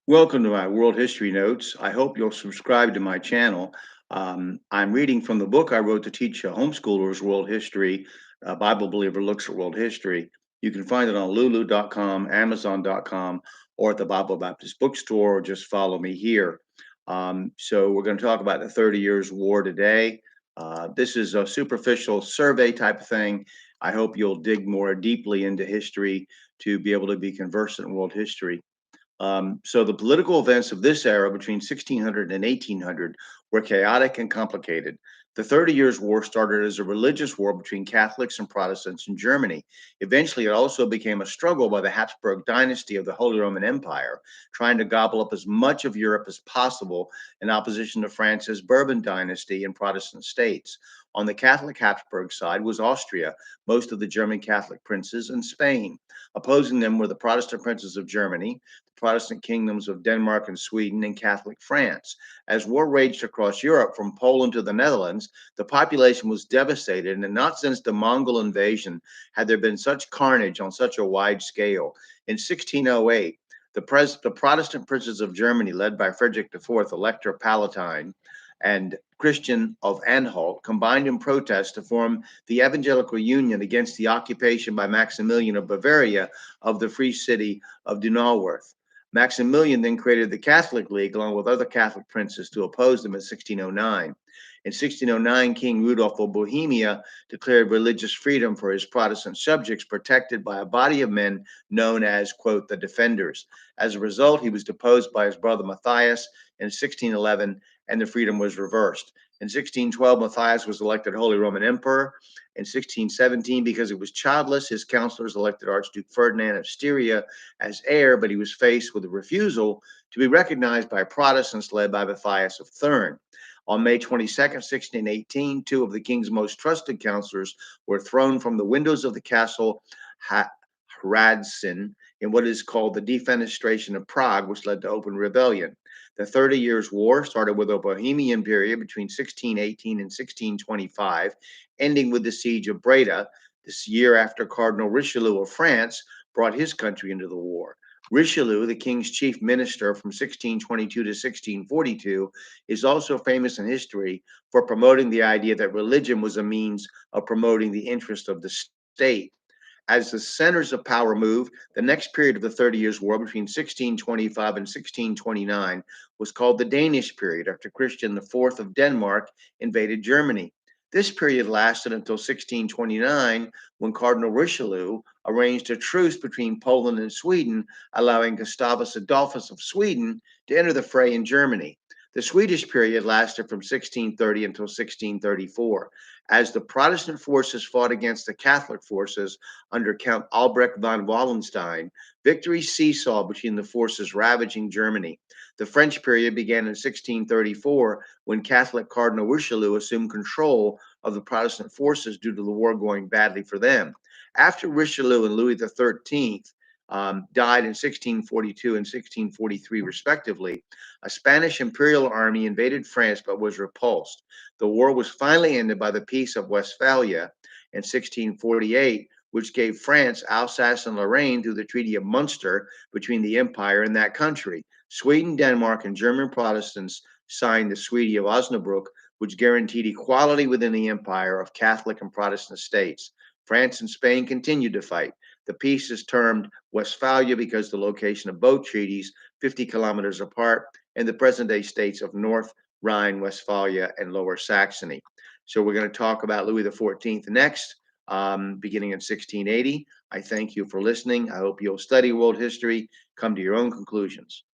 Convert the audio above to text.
Welcome to my World History Notes. I hope you'll subscribe to my channel. I'm reading from the book I wrote to teach homeschoolers world history. A Bible Believer Looks at World History. You can find it on lulu.com, amazon.com, or at the Bible Baptist Bookstore, or just follow me here. So we're going to talk about the 30 Years' War today. This is a superficial survey type of thing. I hope you'll dig more deeply into history to be able to be conversant in world history. So the political events of this era between 1600 and 1800 were chaotic and complicated. The 30 Years' War started as a religious war between Catholics and Protestants in Germany. Eventually, it also became a struggle by the Habsburg dynasty of the Holy Roman Empire, trying to gobble up as much of Europe as possible in opposition to France's Bourbon dynasty in Protestant states. On the Catholic Habsburg side was Austria, most of the German Catholic princes, and Spain. Opposing them were the Protestant princes of Germany, Protestant kingdoms of Denmark and Sweden, and Catholic France. As war raged across Europe from Poland to the Netherlands, the population was devastated, and not since the Mongol invasion had there been such carnage on such a wide scale. In 1608, the Protestant princes of Germany, led by Frederick IV, Elector Palatine, and Christian of Anhalt, combined in protest to form the Evangelical Union against the occupation by Maximilian of Bavaria of the free city of Donauwörth. Maximilian then created the Catholic League along with other Catholic princes to oppose them in 1609. In 1609, King Rudolph of Bohemia declared religious freedom for his Protestant subjects, protected by a body of men known as, quote, the Defenders. As a result, he was deposed by his brother Matthias in 1611, and the freedom was reversed. In 1612, Matthias was elected Holy Roman Emperor. In 1617, because he was childless, his counselors elected Archduke Ferdinand of Styria as heir, but he was faced with a refusal to be recognized by Protestants led by Matthias of Thurn. On May 22nd, 1618, two of the king's most trusted counselors were thrown from the windows of the castle Hradčin in what is called the Defenestration of Prague, which led to open rebellion. The 30 Years' War started with a Bohemian period between 1618 and 1625, ending with the siege of Breda, this year after Cardinal Richelieu of France brought his country into the war. Richelieu, the king's chief minister from 1622 to 1642, is also famous in history for promoting the idea that religion was a means of promoting the interest of the state. As the centers of power moved, the next period of the 30 Years' War between 1625 and 1629 was called the Danish period after Christian IV of Denmark invaded Germany. This period lasted until 1629, when Cardinal Richelieu arranged a truce between Poland and Sweden, allowing Gustavus Adolphus of Sweden to enter the fray in Germany. The Swedish period lasted from 1630 until 1634. As the Protestant forces fought against the Catholic forces under Count Albrecht von Wallenstein, victory seesaw between the forces ravaging Germany. The French period began in 1634 when Catholic Cardinal Richelieu assumed control of the Protestant forces due to the war going badly for them. After Richelieu and Louis XIII died in 1642 and 1643, respectively, a Spanish imperial army invaded France but was repulsed. The war was finally ended by the Peace of Westphalia in 1648, which gave France Alsace and Lorraine through the Treaty of Munster between the empire and that country. Sweden, Denmark, and German Protestants signed the Treaty of Osnabrück, which guaranteed equality within the empire of Catholic and Protestant states. France and Spain continued to fight. The peace is termed Westphalia because the location of both treaties, 50 kilometers apart, in the present-day states of North Rhine-Westphalia and Lower Saxony. So we're going to talk about Louis XIV next, beginning in 1680. I thank you for listening. I hope you'll study world history, come to your own conclusions.